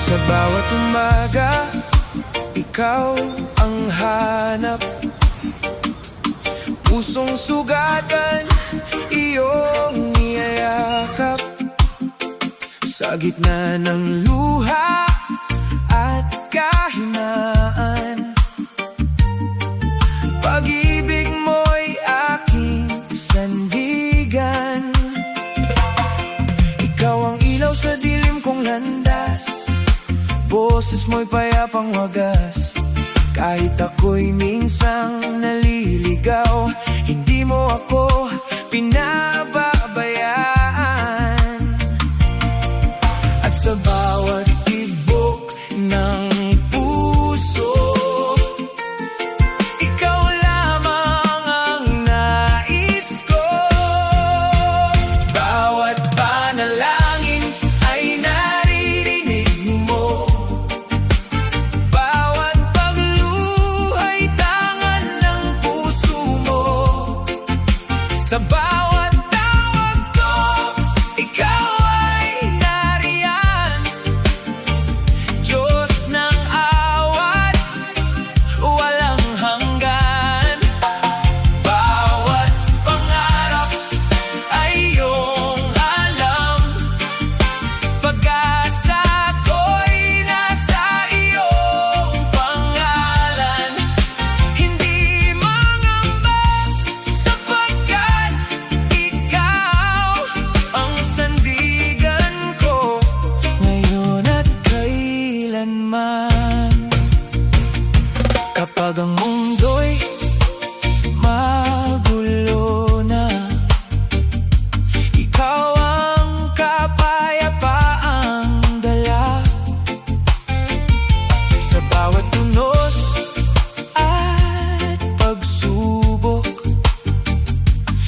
Sa bawat umaga, ikaw ang hanap. Pusong sugatan, iyong niyayakap. Sa gitna ng luha at kahinaan, pag-ibig mo'y aking sandigan. Ikaw ang ilaw sa dilim kong landas, boses mo'y payapang wagas. Kahit ako'y minsang naliligaw, hindi mo ako pinababayaan. At sa bawat tibok ng puso, ikaw lamang ang nais ko. Bawat panalangin ay naririnig mo, bawat pagluhay tangan ng puso mo. Sa bawat tawag ko, ikaw ay nariyan. Diyos ng awat, walang hanggan. Bawat pangarap ay iyong alam, pag-asa ko'y nasa iyong pangalan. Hindi mangamba sapagkat ikaw ang sandigan ko, ngayon at kailanman. Kapag ang mundo'y magulo na, ikaw ang kapayapaang dala. Sa bawat tunos at pagsubok,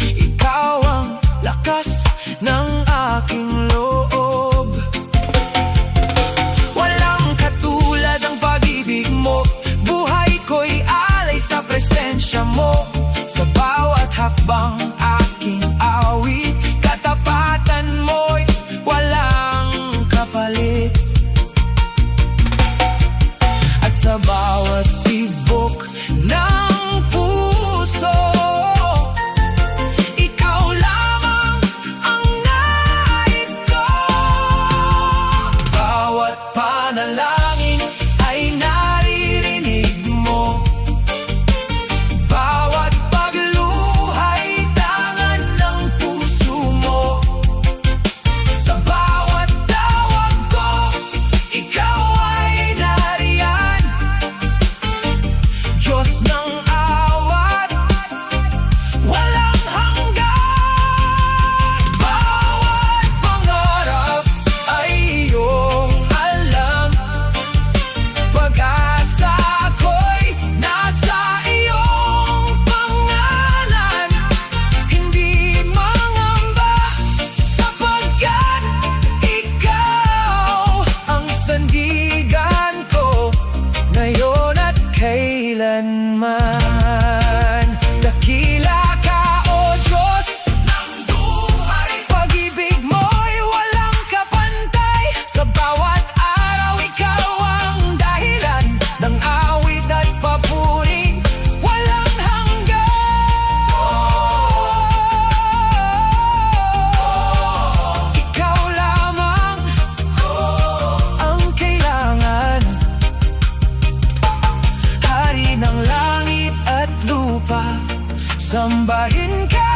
ikaw ang lakas ng aking loob. Walang katulad ang pag-ibig mo, buhay ko'y alay sa presensya mo. Sa bawat hakbang aking awit, katapatan mo'y walang kapalit. At sa bawat tibok ng puso, ikaw lamang ang nais ko. Bawat panalangin ay naririnig mo, bawat pagluhay tangan ng puso mo. Sa bawat tawag ko, ikaw ay nariyan. Diyos ng awat, walang hanggan. Bawat pangarap ay iyong alam, pag-asa ko'y nasa iyong pangalan. Hindi mangamba sapagkat ikaw ang sandigan ko, ngayon at kailanman. Dakila ka, O Diyos ng buhay, pag-ibig mo'y walang kapantay. Sa bawat araw, ikaw ang dahilan ng awit at papuring walang hanggan. Ikaw lamang ang kailangan, Hari ng langit at lupa, sambahin ka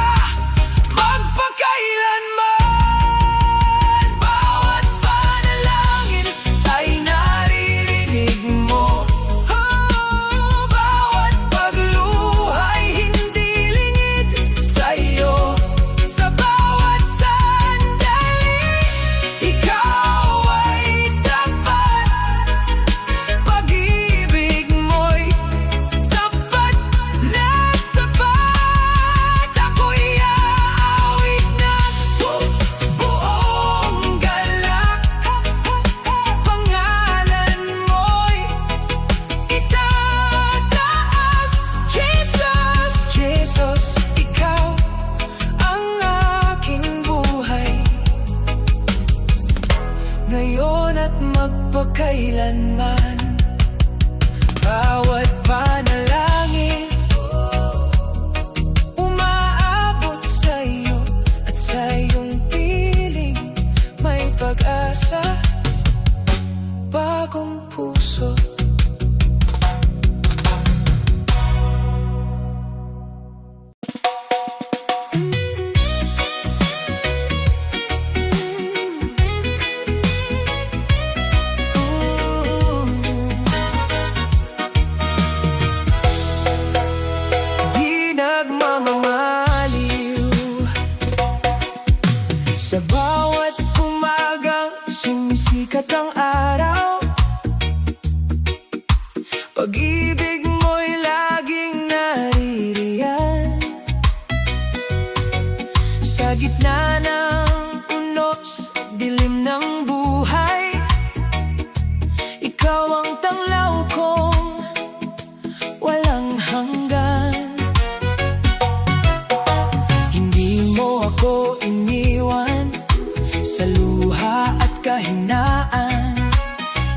magpakailanman. Bawat panalangin ay naririnig mo, bawat pagluhay hindi lingid sa'yo. Sa bawat sandali, ikaw ay tapat, pag-ibig mo'y sapat na sapat. Ako ngayon at magpakailanman. Bawat panalangin umaabot sa'yo at sa iyong piling may pag-asa, bagong puso. Sa bawat umagang sumisikat ang araw, pag-ibig mo'y laging naririyan. Sa gitna ng unos at dilim ng buhay, ikaw ang tanglaw kong walang hanggan. Hindi mo ako iniwan sa luha at kahinaan.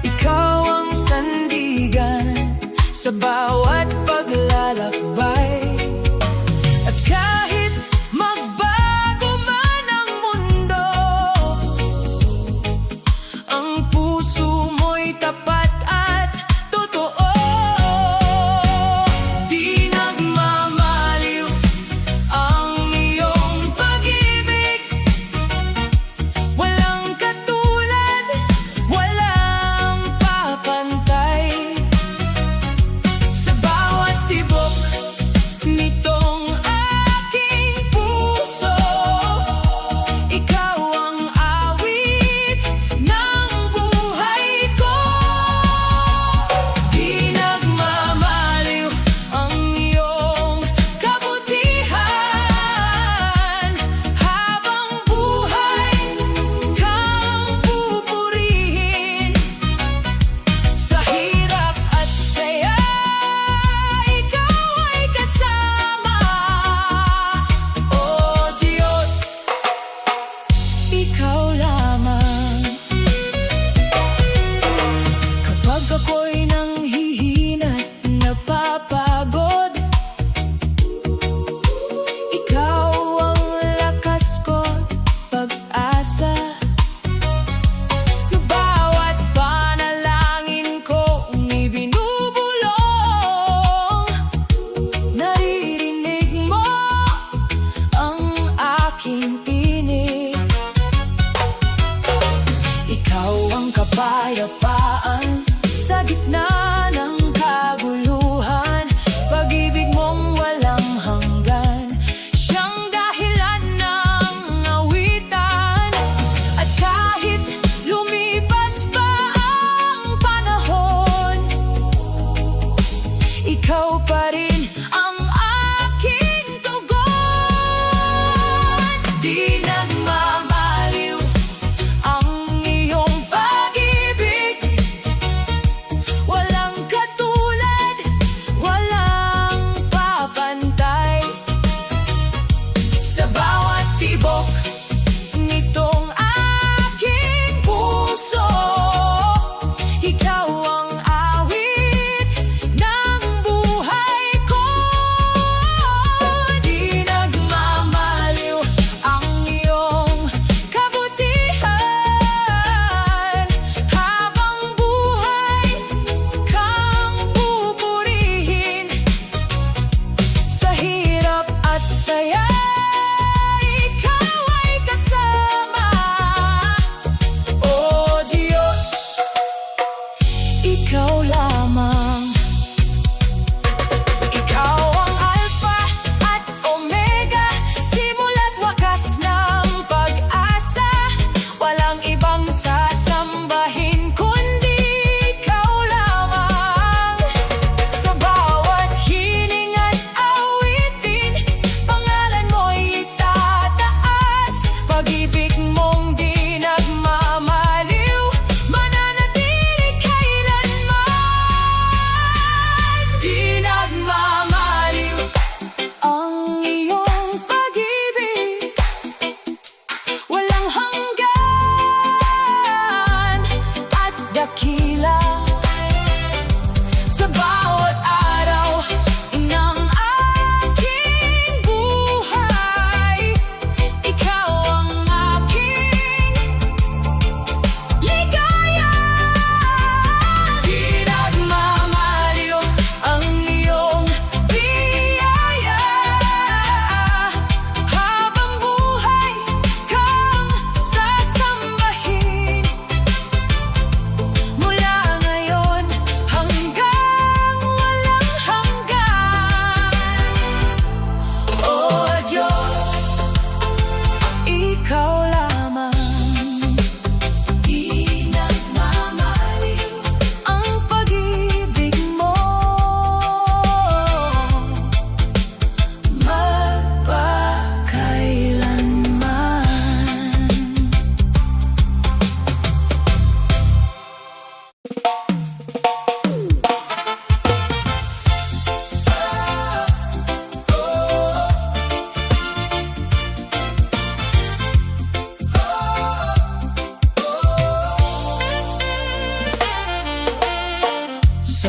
Ikaw ang sandigan sa bawat paglalakbay. At kahit magbago man ang mundo, ang puso mo'y tapat at totoo. Di nagmamaliw ang iyong pag-ibig, walang katulad, walang papantay. Sa bawat tibok nitong aking puso, ikaw ang awit ng buhay ko. Di nagmamaliw ang iyong kabutihan, habang buhay kang pupurihin. Sa hirap at saya, ikaw ay kasama. O Diyos, ikaw lamang. Kapag ako'y nanghihina't napapagod, ikaw ang lakas ko't pag-asa. Sa bawat panalangin kong ibinubulong, naririnig mo ang aking tinig. Ikaw ang kapayapaan sa gitna ng kaguluhan, pag-ibig mong walang hanggan, siyang dahilan ng awitan. At kahit lumipas pa ang panahon, ikaw pa rin ang aking tugon. Di nagmamaliw ang iyong pag-ibig, walang katulad,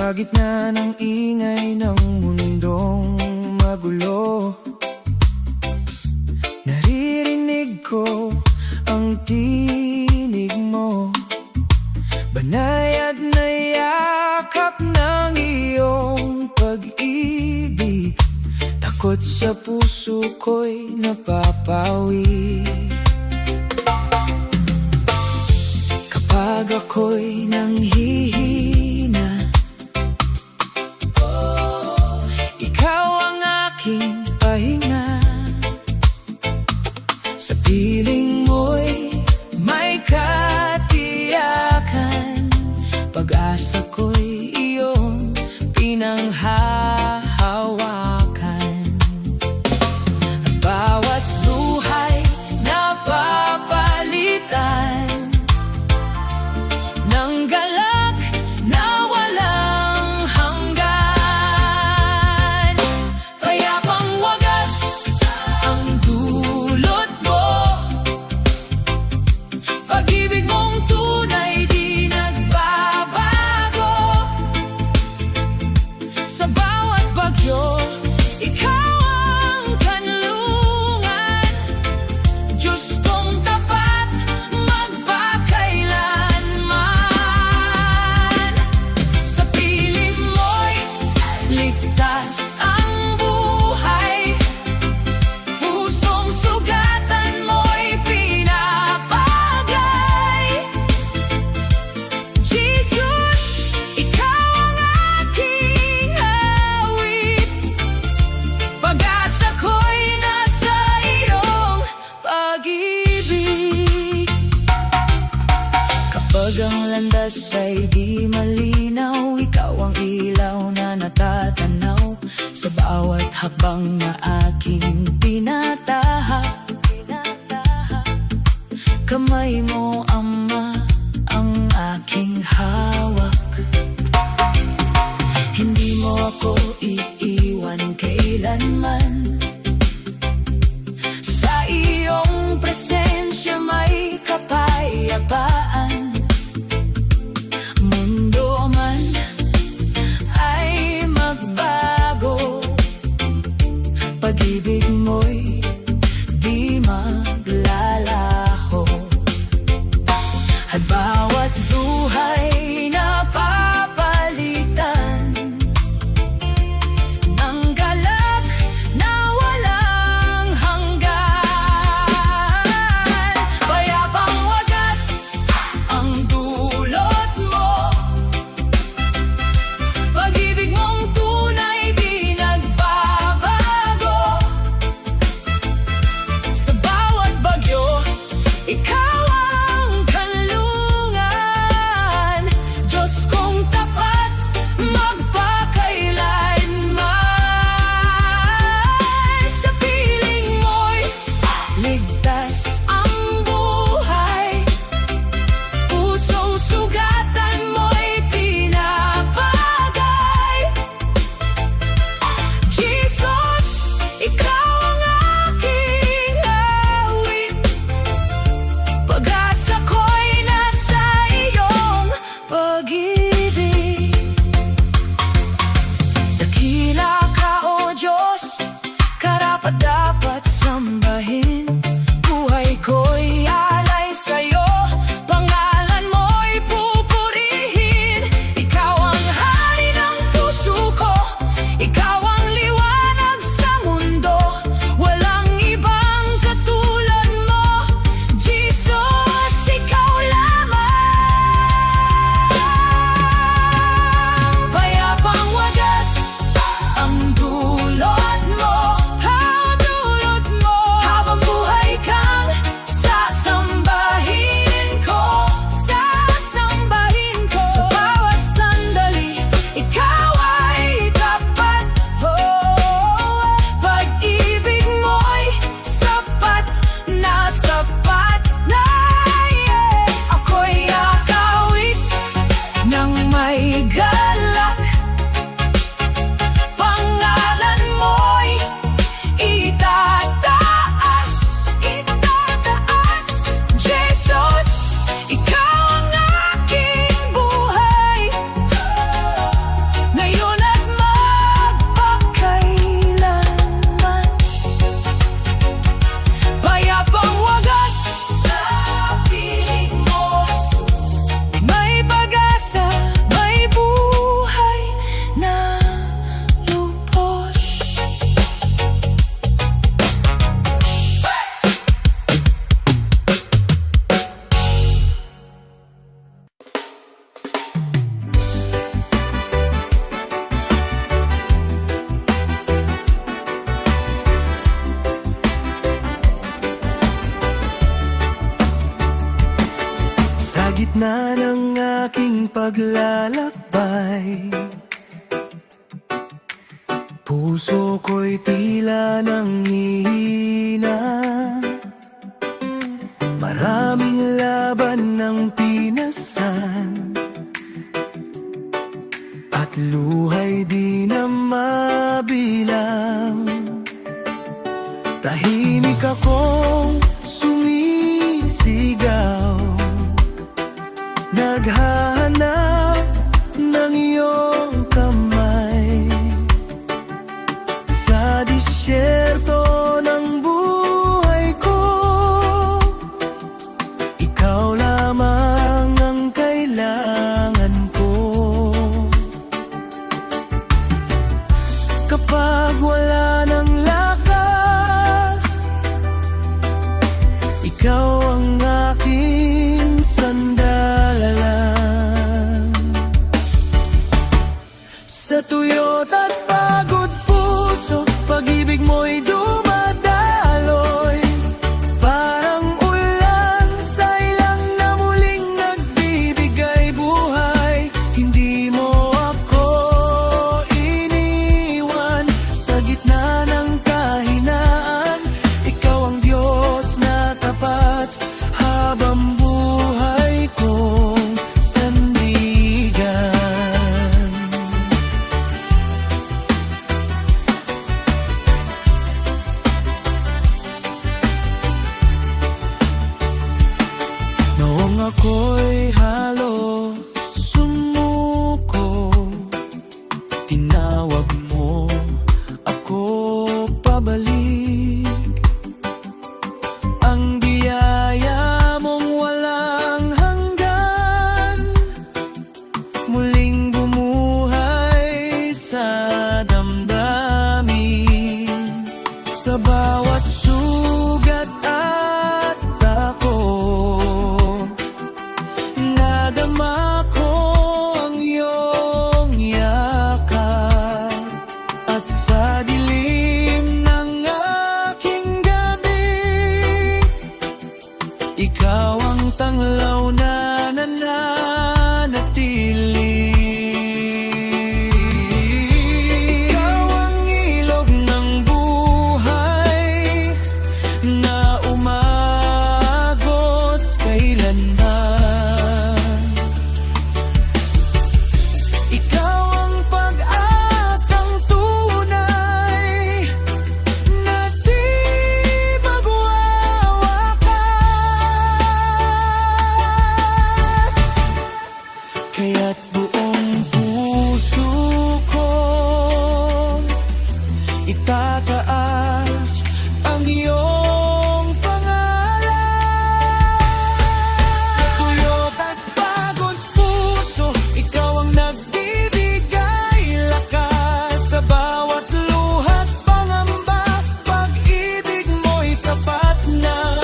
Sa gitna ng ingay ng mundong magulo, naririnig ko ang tinig mo, banayad na yakap ng iyong pag-ibig. Takot sa puso ko'y napapawi kapag ako'y nanghihina. Ikaw ang aking pahinga. Sa piling mo'y may katiyakan. Pag-asa ko'y iyong pinanghahawakan. At bawat buhay na papalitan ng galak na walang hanggan. Payapang wagas ang dulot mo, pag-ibig mong tunay di nagbabago. Sa bawat bagyo, ikaw ang kanlungan. Diyos kong tapat, magpakailanman. Sa piling mo'y ligtas ang buhay. Pusong sugatan mo'y pinapagay. Jesus, ikaw ang aking awit. Pag-asa ko'y nasa iyong pag-ibig. Kapag ang landas ay di malinaw, ikaw ang ilaw na natatanaw. Sa bawat hakbang na aking tinatahak, kamay mo, Ama, ang aking hawak. Hindi mo ako iiwan kailanman. Sa iyong presensya may kapayapaan. Mundo man ay magbago, pag-ibig mo'y di maglalaho. At bawat buhay na aking paglalakbay. Puso ko'y tila nang hihina, maraming laban ng pinasan, at luhay di na mabilang. Tahimik akong sumisigaw, naghahanap ng iyong kamay sa disyerto ng buhay ko. Ikaw lamang ang kailangan ko. Kapag wala ng lakas, ikaw ang aking sandalan. Sa tuyot at pagod puso, pag-ibig mo'y dumadaloy. Parang ulan sa ilang na muling nagbibigay buhay. Hindi mo ako iniwan sa gitna ng kahinaan. Ikaw ang Diyos na tapat habang buhay kong sandigan. Noong ako'y halos sumuko, tinawag mo ako pabalik. Ang biyaya mong walang hanggan, muling bumuhay sa damdamin. Sa bawat sugat at dako, nadama ko ang iyong yakap. At sa dilim ng aking gabi, ikaw ang tanglaw na nananatili. Ikaw ang ilog ng buhay na umagos kailanman. Ikaw ang pag-asang tunay na di magwawakas. Kaya't buong puso ko itataas ang iyong pangalan. Sa tuyot at pagod puso, ikaw ang nagbibigay lakas. Sa bawat luha't pangamba, pag-ibig mo'y sapat na.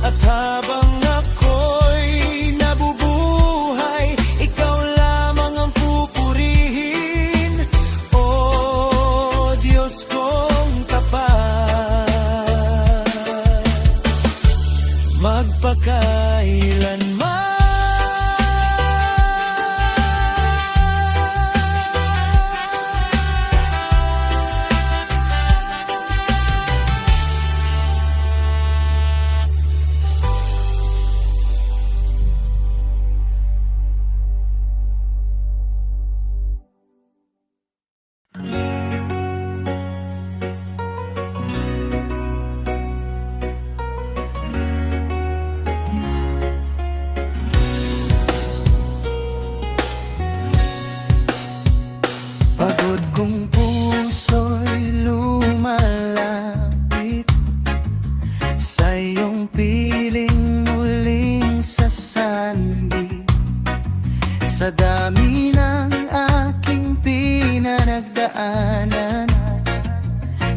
At habang ako'y nabubuhay, ikaw lamang ang pupurihin. O Diyos kong tapat, magpakailanman. Pagod kong puso'y lumalapit sa iyong piling muling sasandi. Sa dami ng aking pinanagdaanan,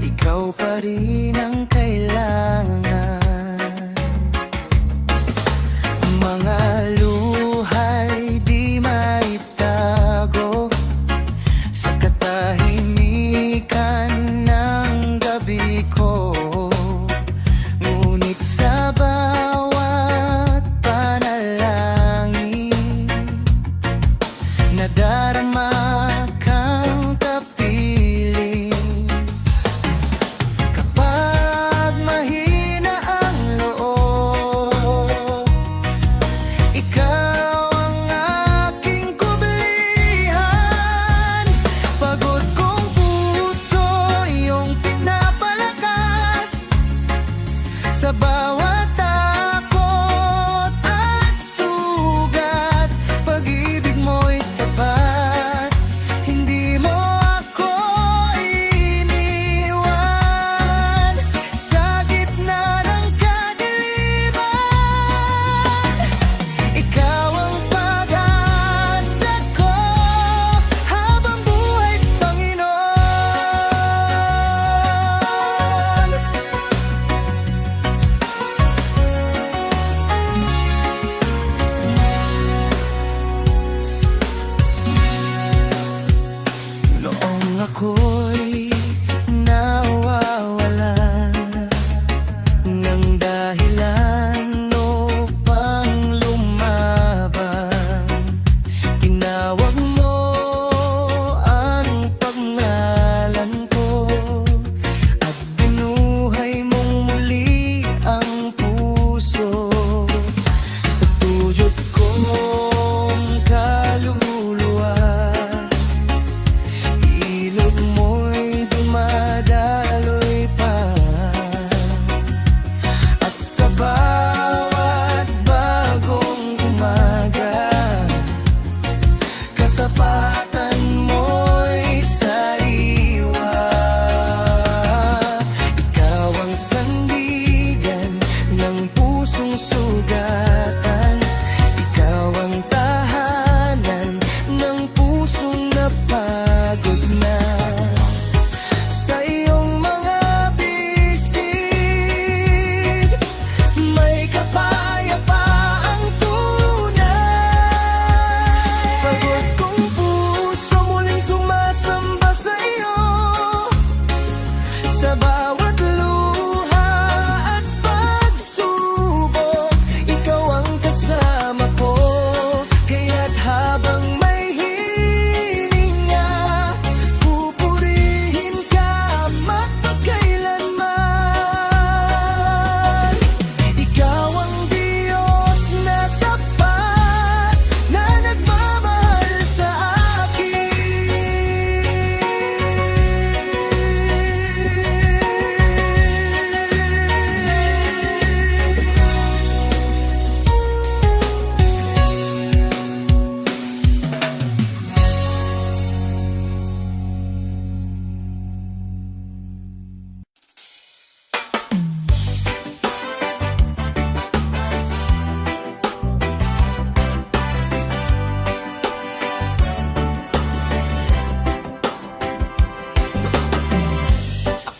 ikaw pa rin ang kailangan. Mga luhay di maitago sa katahimikan ng gabi ko. Ngunit sa bawat panalangin, nadarama kang kapiling. Kapag mahina ang loob, ikaw ang aking kublihan. Pagod kong puso iyong pinapalakas sa bawat takot at sugat. Pag-ibig mo'y sapat, hindi mo ako iniwan. Sa gitna ng kadiliman, ikaw ang pag-asa ko habang buhay, Panginoon. Noong ako'y nawawalan ng dahilan upang lumaban, tinawag mo ang pangalan ko at binuhay mong muli ang puso. Sa tuyot kong kaluluwa, ilog mo'y dumadaloy pa. At sa bawat bagong umaga, katapatan mo'y sariwa. Ikaw ang sandigan ng pusong sugatan, ikaw ang tahanan ng pusong napagod na. Sa iyong mga bisig, may kapayapaang tunay. Pagod kong puso muling sumasamba sa iyo, sa bawat luha at pagsubok, ikaw ang kasama ko. Kaya't habang may hininga, pupurihin ka magpakailanman. Ikaw ang Diyos na tapat, na nagmamahal sa akin.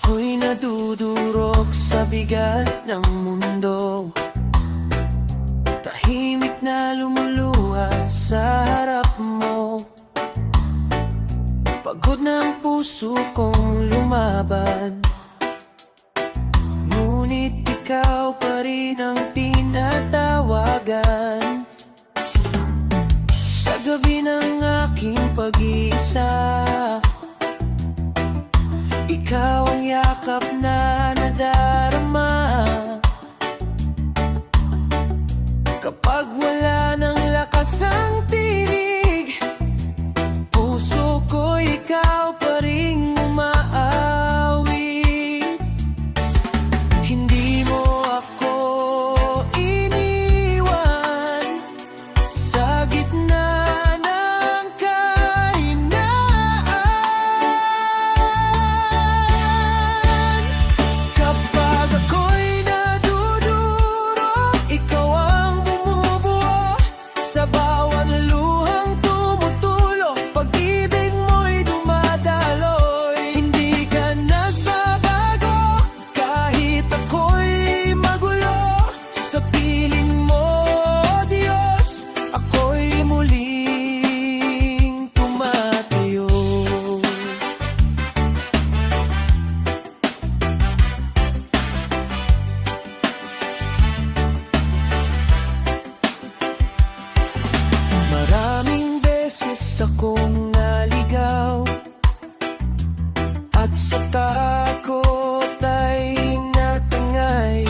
Ako'y nadudurog sa bigat ng mundo, tahimik na lumuluha sa harap mo. Pagod na ang puso kong lumaban, ngunit ikaw pa rin ang tinatawagan. Sa gabi ng aking pag-iisa, ikaw ang yakap na nadarama. Kapag wala ng lakas ang tinig, puso ko ikaw pa rin umaawit. Hindi mo ako iniwan sa gitna ng kahinaan. Kapag ako'y nadudurog, ikaw ang bumubuo sa bawat akong naligaw, at sa takot ay natangay.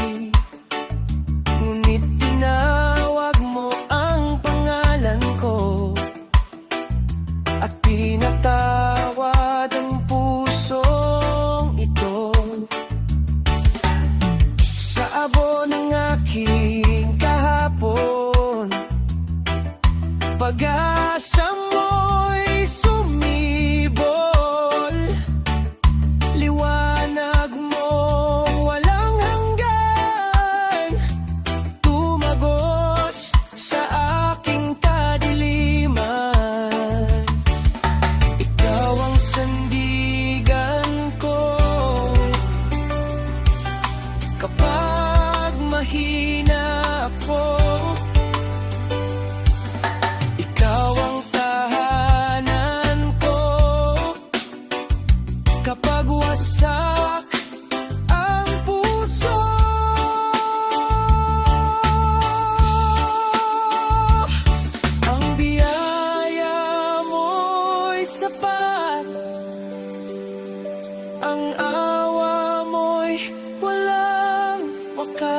Ngunit tinawag mo ang pangalan ko, at pinatawad ang pusong ito. Sa abo ng aking kahapon, pag-asa mo'y sumibol. Liwanag mong walang hanggan, tumagos sa aking kadiliman. Ikaw ang sandigan ko kapag mahina ako. Ikaw ang tahanan ko kapag wasak ang puso. Ang biyaya mo'y sapat, ang awa mo'y walang wakas.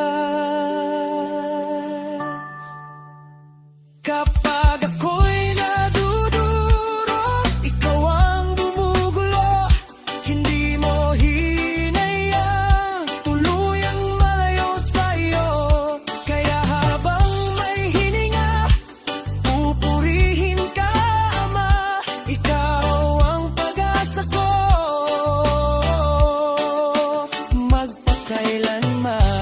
Kapag ako'y nadudurog, ikaw ang bumugulo. Hindi mo hinayang tuluyang malayo sa'yo. Kaya habang may hininga, pupurihin ka, Ama. Ikaw ang pag-asa ko magpakailanman.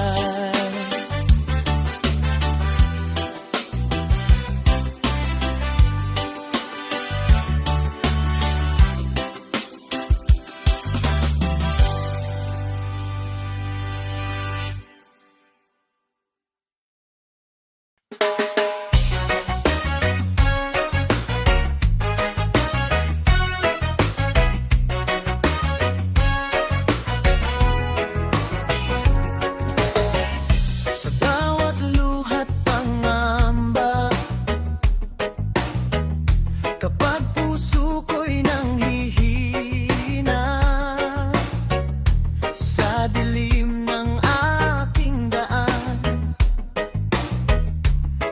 Sa bawat luhat pangamba, kapag puso ko'y nanghihina, sa dilim ng aking daan,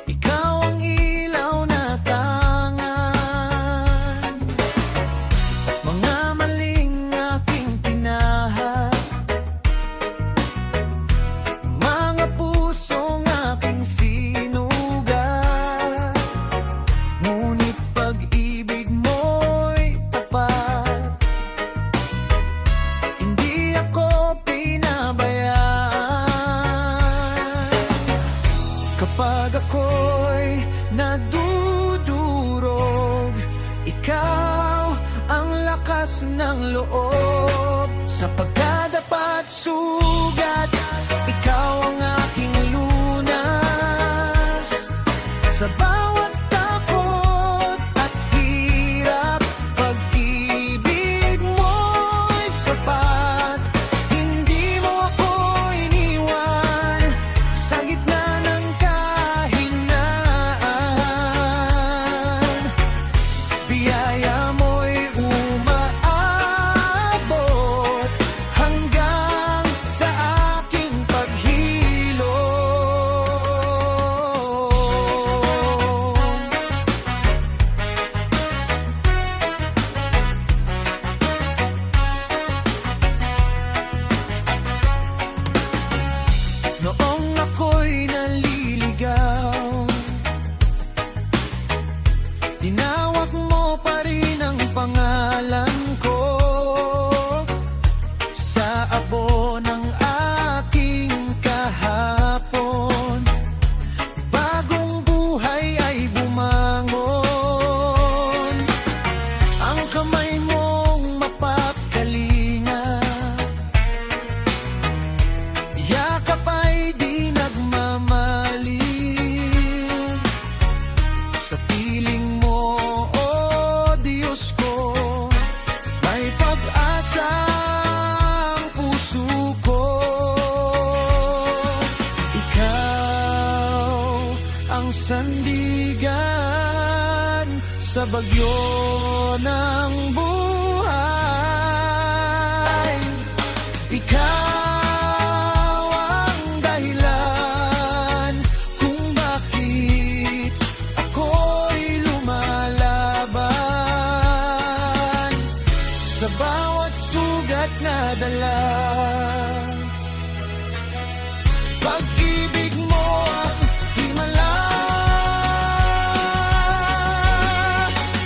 ikaw ang ilaw na tangan. Mga maling aking tinahan, mga pusong aking sinugat, ngunit pag-ibig mo'y tapat. Hindi ako pinabayaan. Kapag ako'y nadudurog, ikaw ang lakas ng loob. Sa pagkadapat sugat, ikaw ang aking lunas. Sa bawat takot at hirap, pag-ibig mo'y sapat. Hindi mo ako iniwan sa gitna ng kahinaan. Biyaya mo'y umaabot hanggang sa aking paghilom. Noong ako'y naliligaw, tinawag mo pa rin ang pangalan ko. Sa abo ng aking kahapon, bagong buhay ay bumangon. Ang kamay mong mapagkalinga, yakap ay di nagmamaliw. Sa piling mo, oh Diyos ko, may pag-asa ang puso ko. Ikaw ang sandigan sa bagyo ng buhay. Ikaw ang dahilan kung bakit ako'y lumalaban sa bawat sugat na dala. Pag-ibig mo ang himala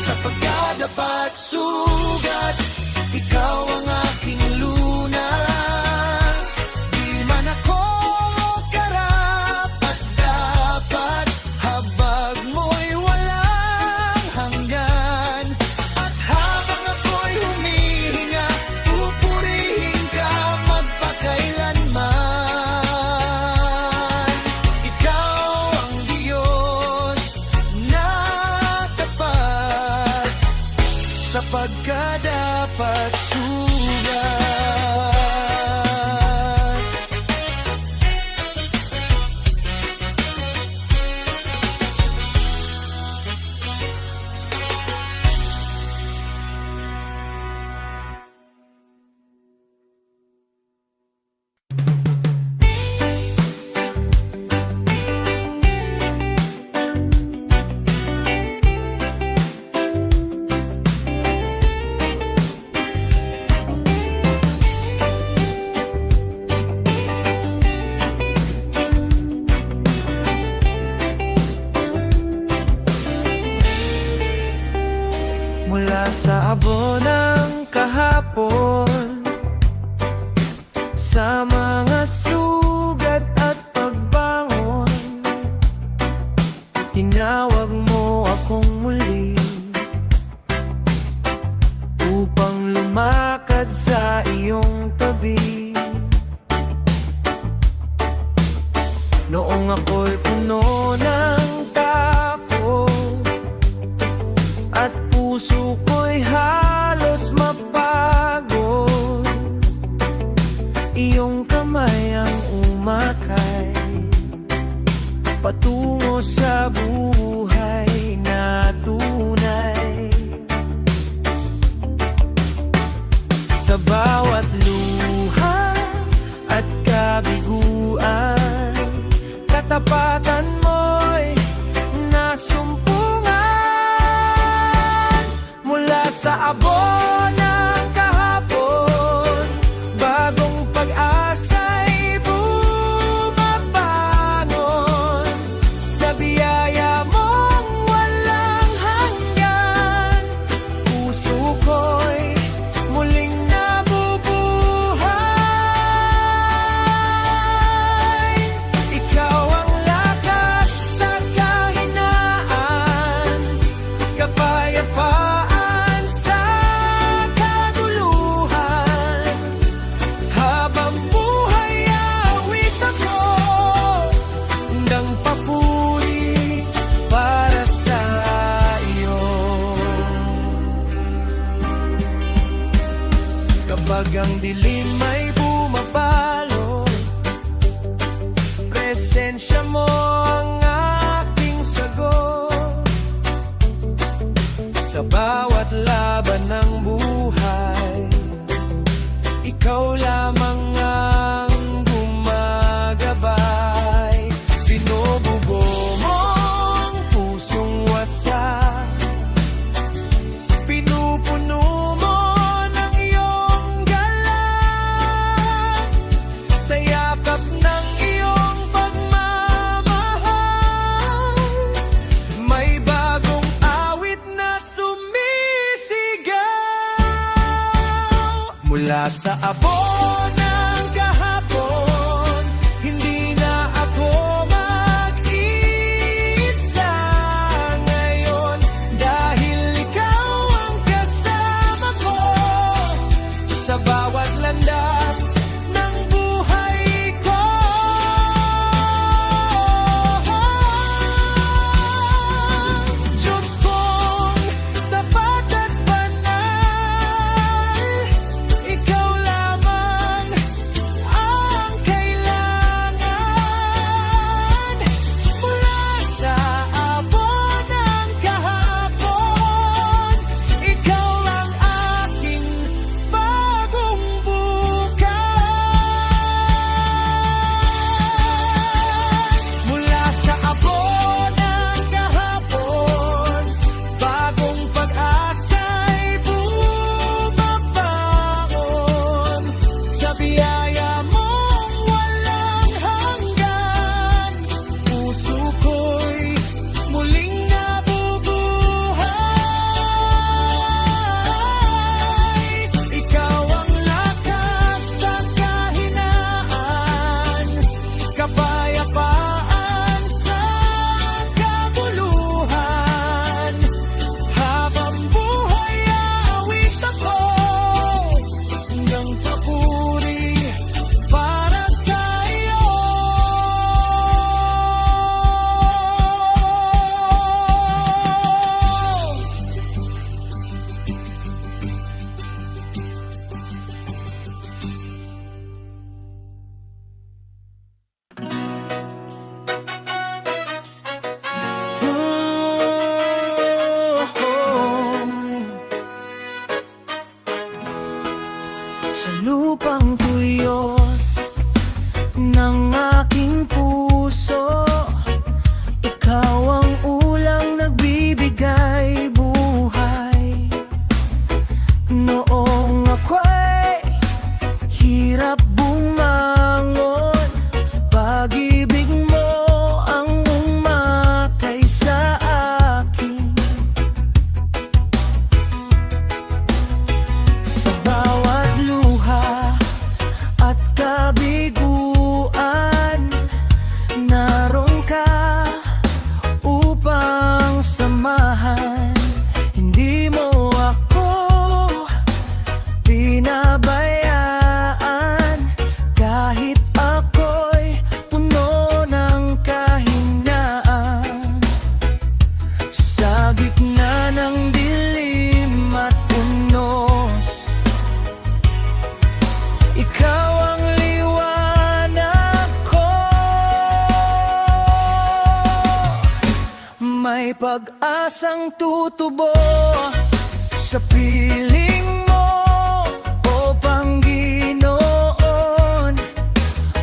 sa pagkadapat sugat, ikaw ang aking lunas. Di man ako karapat-dapat, habag mo'y walang hanggan. At habang ako'y humihinga, pupurihin ka magpakailanman. Ikaw ang Diyos na tapat sa pagkadapat sugat. Mula sa abo ng kahapon, sa mga sugat at pagbangon, tinawag mo akong muli upang lumakad sa iyong tabi. Noong ako'y puno ng takot at puso ko'y halos mapagod, iyong kamay ang umakay patungo sa buhay na tunay. Sa bawat luha at kabiguan, katapatan mo'y nasumpungan. Mula sa abo ng kahapon, bagong pag-asa'y bumabangon sa biyaya mong walang hanggan. Puso ko'y muling nabubuhay. Ikaw ang lakas sa kahinaan, kapayapaan sa kaguluhan. Habang buhay awit ako ng papuri para sa iyo. Kapag ang dilim ay bumabalo, presensya mo ang aking sagot. Sa bawat laban ng buhay, ikaw lamang ang gumagabay. Binubugo mo ang pusong wasak, pinupuno mo ng iyong galang sa yakap ng iyong pagmamahal. May bagong awit na sumisigaw. Mula sa abo ng kahapon, hindi na ako mag-isa ngayon, dahil ikaw ang kasama ko sa bawat landas ng buhay ko. Diyos kong tapat at banal, ikaw lamang sa lupang tuyot ng aking puso. Ikaw ang ulang nagbibigay buhay. Noong ako'y hirap bumangon, pag-ibig mo ang umakay sa akin. Sa bawat luha at kabiguan, naroon ka upang samahan. Hindi mo ako pinabayaan, kahit ako'y puno ng kahinaan. Sa gitna ng dilim at unos, ikaw ang liwanag ko. May pag-asang tutubo sa piling mo, o Panginoon.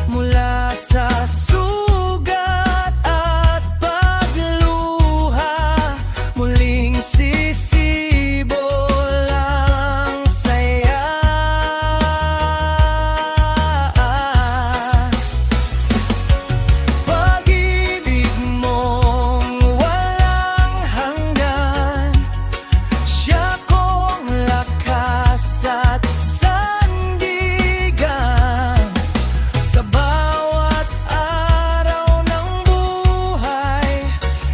Mula sa sugat at pagluha, muling sisibol ang saya. Pag-ibig mong walang hanggan, siya kong lakas at sandigan. Sa bawat araw ng buhay,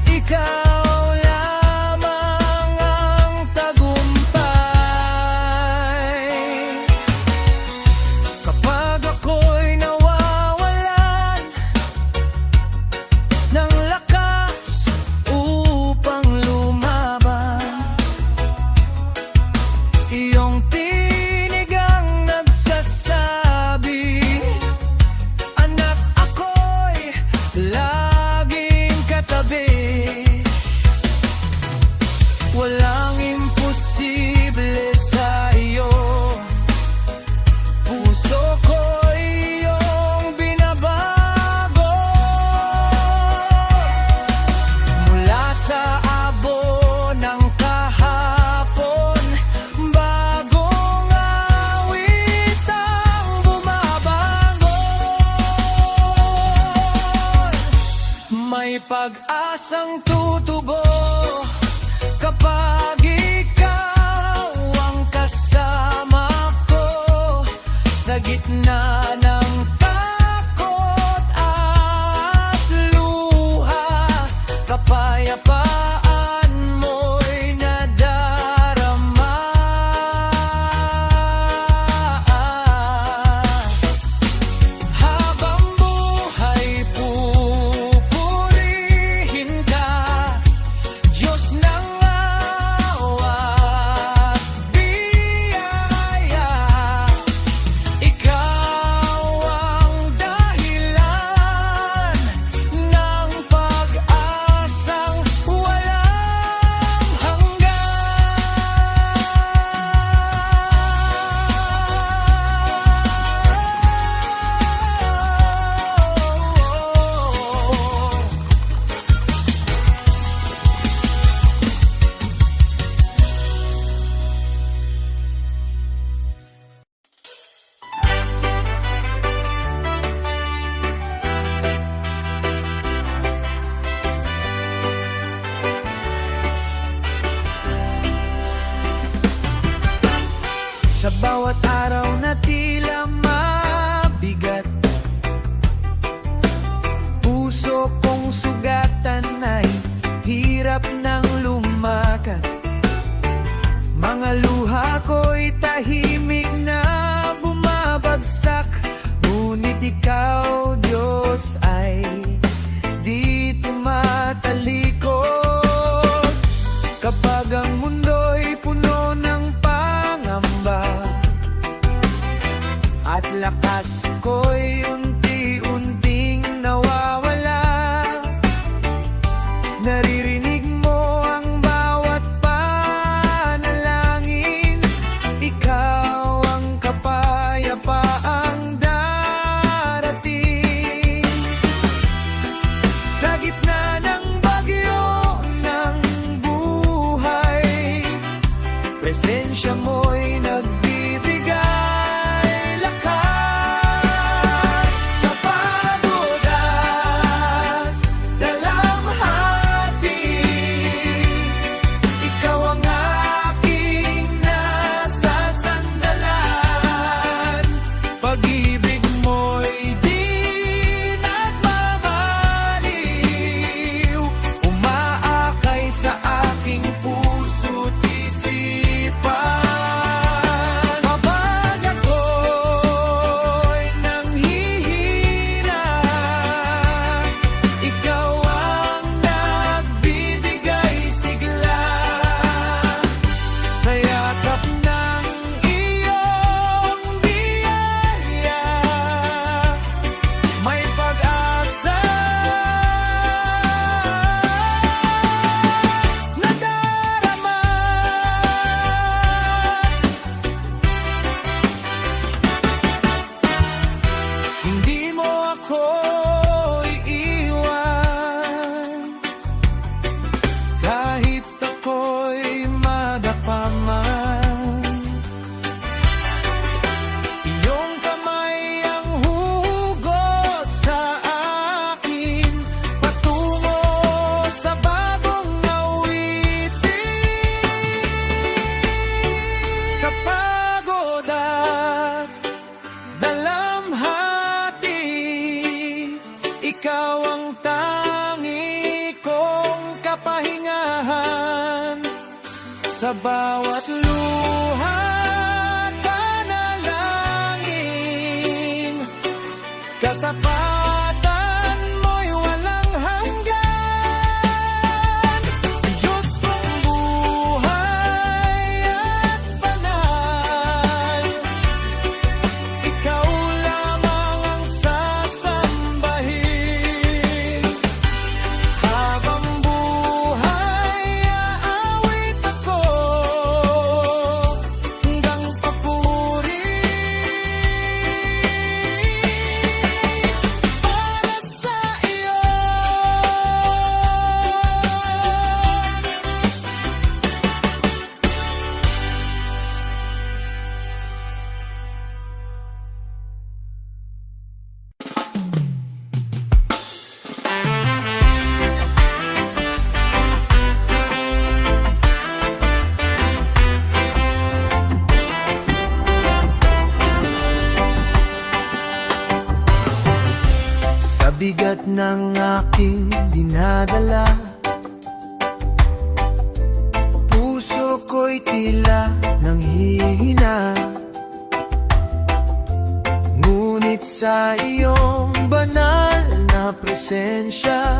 ikaw lamang ang tagumpay. Kapag ako'y nawawalan ng lakas upang lumaban, iyong tinig ang nagsasabi, anak, ako'y laging katabi. Walang imposible sa iyo, puso ko iyong binabago. Mula sa abo ng kahapon, bagong awit ang bumabangon. May pag-asang tutubo kapag ikaw ang kasama ko. Sa gitna ng takot at luha, kapayapaan mo'y nadarama. Habang buhay pupurihin ka, Diyos ng awa at biyaya. Ikaw ang dahilan ng pag-asang walang hanggan. Sa bawat araw na tila mabigat, puso kong sugatan ay hirap nang lumakat. Mga luha ko'y tahimik na bumabagsak, ngunit ikaw, Diyos, ay di tumatalikod. Kapag ang mundo'y puno ng pangamba at lakas ko'y unti-unting nawawala, naririnig mo ang bawat panalangin. Ikaw ang kapayapaan presensya mo'y nagbibigay lakas. Sa pagod at dalamhati, ikaw ang aking nasasandalan. Pag-ibig mo'y di nagmamaliw, umaakay sa aking puso't isipan. Kapag ako'y nanghihina, ikaw ang nagbibigay sigla. Sa yakap ng iyong biyaya, may pag-asa. Nadarama, hindi mo ako iiwan, kahit ako'y madapa man. Iyong kamay ang huhugot sa akin patungo sa bagong awitin. Sa pagod at dalamhati, ikaw ang tangi kong kapahingahan. Sa bawat luha at panalangin, katapatan mo'y walang hanggan. Diyos kong buhay at banal, ikaw lamang ang sasambahin. Habang buhay, aawit ako hanggang papuri. Para sa iyo, sa bigat ng aking dinadala, puso ko'y tila nanghihina. Ngunit sa iyong banal na presensya,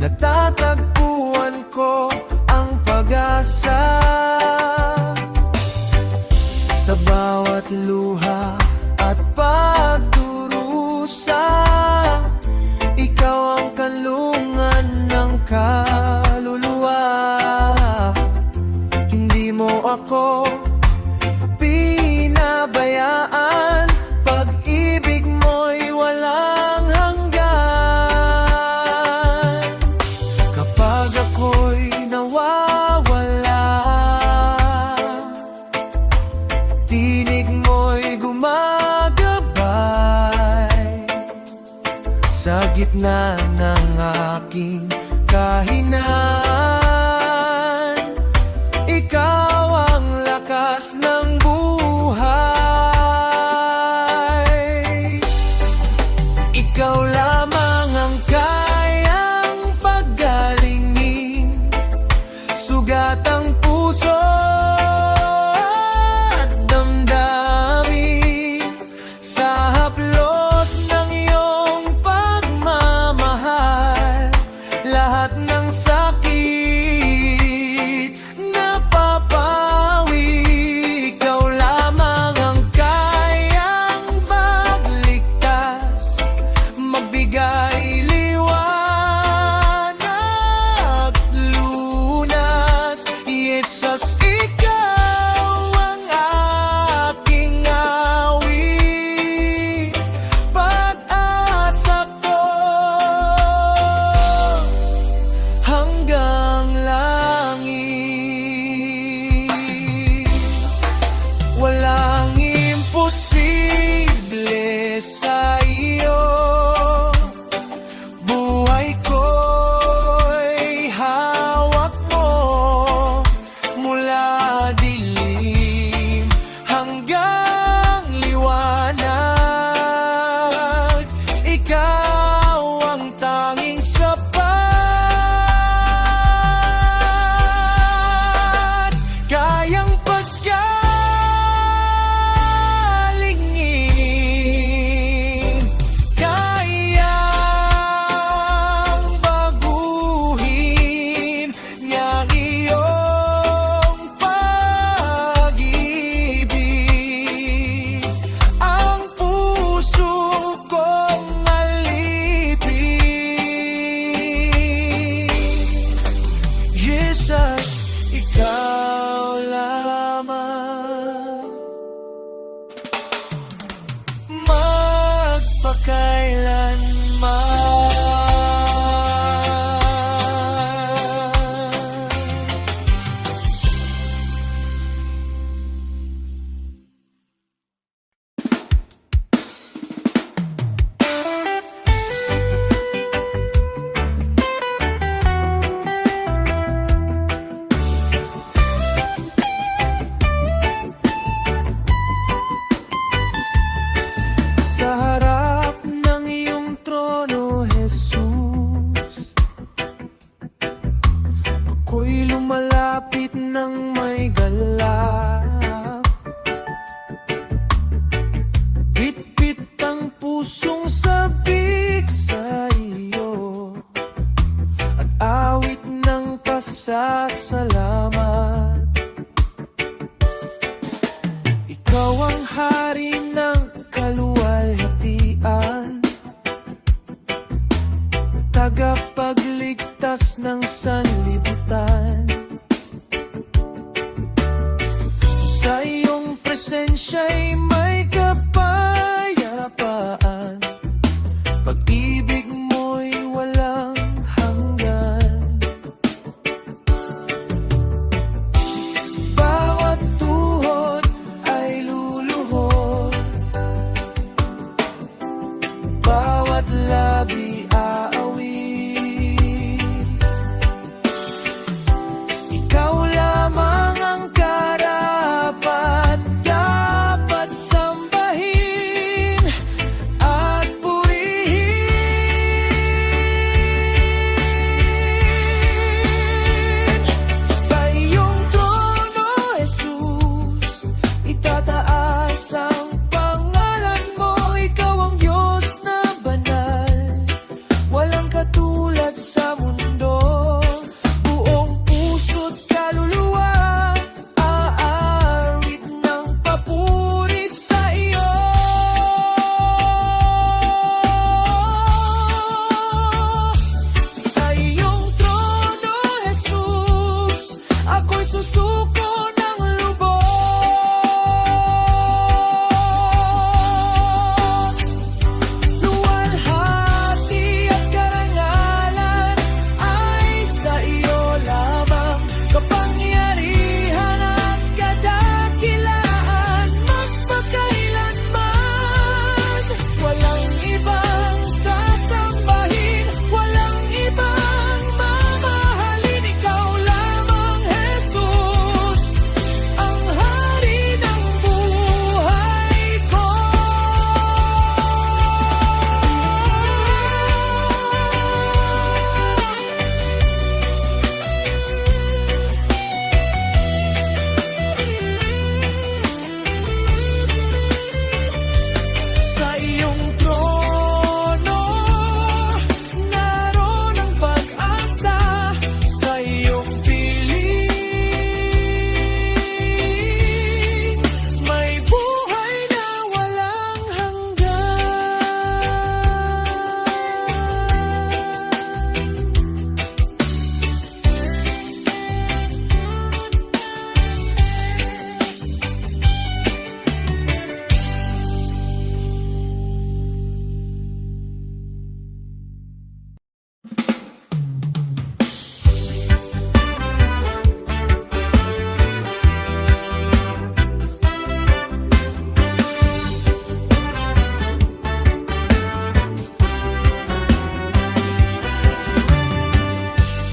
natatagpuan ko ang pag-asa. Sa bawat luha at pagdurusa, ikaw ang kanlungan ng kaluluwa. Hindi mo ako pinabayaan, pag-ibig mo'y walang hanggan. Kapag ako'y nawawala, tinig mo'y gumagabay. Sa gitna ng aking kahinaan, ikaw ang lakas ng buhay. Ikaw lamang ang kayang paggalingin, sugat ang puso at damdamin. Sa haplos ng iyong pagmamahal, lahat ng sakit Ikaw ang hari ng kaluwalhatian, tagapagligtas ng sanlibutan. Sa iyong presensya'y may kapayapaan, pag-ibig mo'y walang hanggan. Bawat tuhod ay luluhod, bawat labi aawit. Ikaw lamang ang karapat dapat sambahin at purihin. Sa iyong trono, Jesus, itataas ang pangalan mo. Ikaw ang Diyos na banal, walang katulad sa mundo. Buong puso't kaluluwa, aarit ng papuri sa iyo. Sa iyong trono, Jesus, ako'y susuko ng lubos. Luwalhati at karangalan ay sa iyo lamang, kapangyarihan at kadakilaan magpakailanman. Walang ibang sasambahin, walang ibang mamahalin. Ikaw lamang, Jesus, ang hari ng buhay ko. Sa iyong trono, naroon ang pag-asa. Sa iyong piling, may buhay na walang hanggan.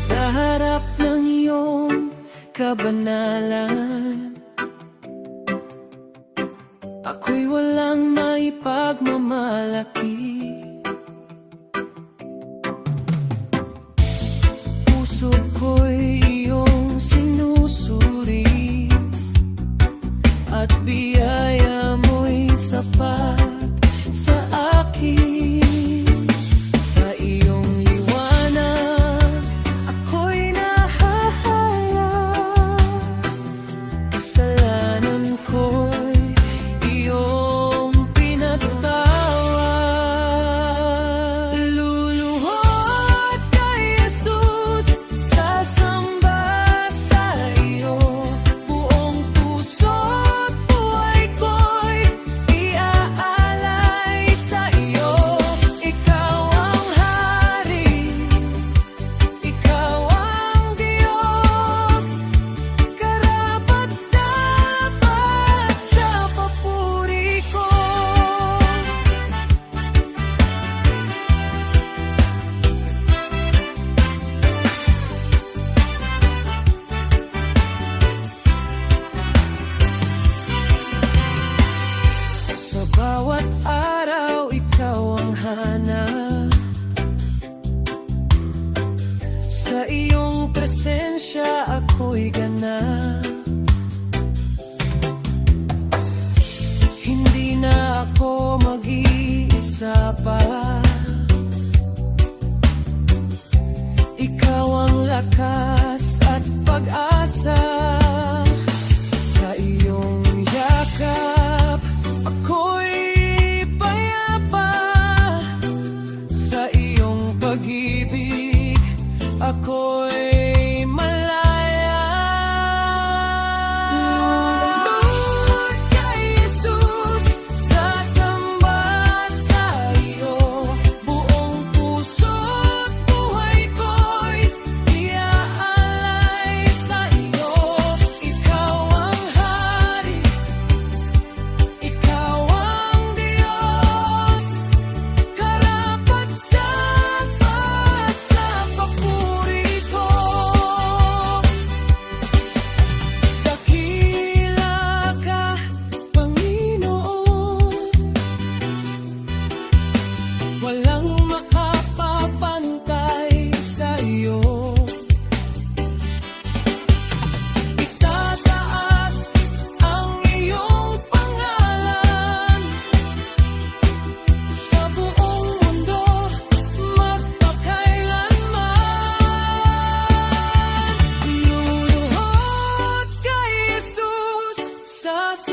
Sa harap ng iyong kabanalan, ako'y walang maipagmamalaki. Puso ko'y iyong sinusuri, at biyaya mo'y sapat sa akin. Sa iyong liwanag, ako'y nahahayag. Kasalanan ko'y iyong pinatawad. Luluhod kay Jesus, sasamba sa iyo. Buong puso't buhay ko'y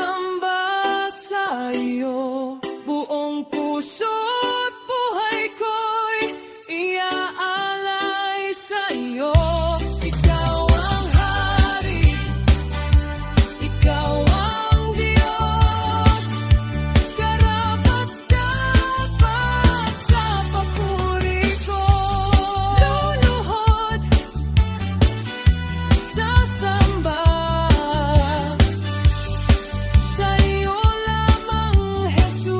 sasamba sa iyo. Buong puso't buhay ko'y iaalay sa iyo. Ikaw ang hari, ikaw ang Diyos, karapat-dapat sa papuri ko. Luluhod, sasamba sa iyo lamang, Jesus.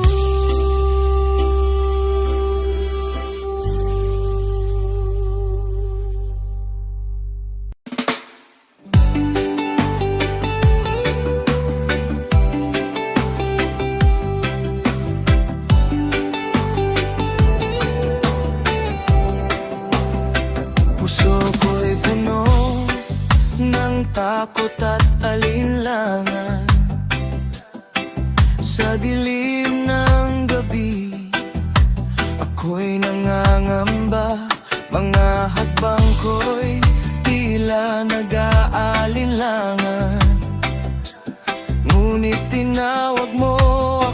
Puso ko'y puno ng takot at alinlangan. Sa dilim ng gabi, ako'y nangangamba. Mga hakbang ko'y tila nag-aalinlangan. Ngunit tinawag mo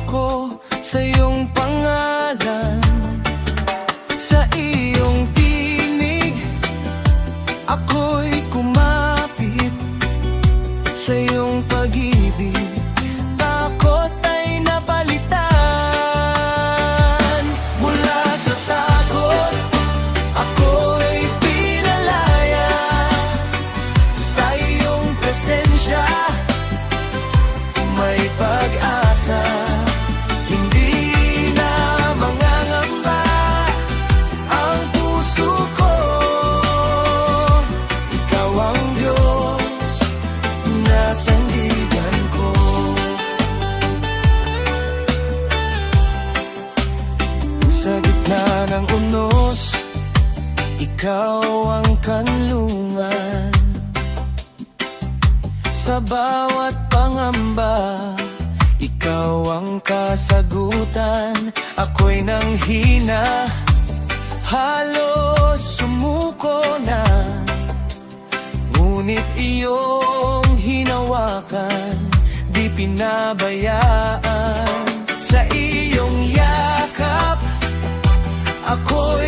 ako sa iyong pangalan. Sa iyong tinig, ako'y kumapit. Sa iyong pag-ibig, takot ay napalitan. Mula sa takot, ako'y pinalaya. Sa iyong presensya, may pag-asa. Hindi na mangangamba ang puso ko. Ikaw ang Diyos na sandigan ko. Sa gitna ng unos, ikaw ang kanlungan. Sa bawat pangamba, ikaw ang kasagutan. Ako'y nanghina, halos sumuko na. Ngunit iyong hinawakan, di pinabayaan. Sa iyong yakap, ako'y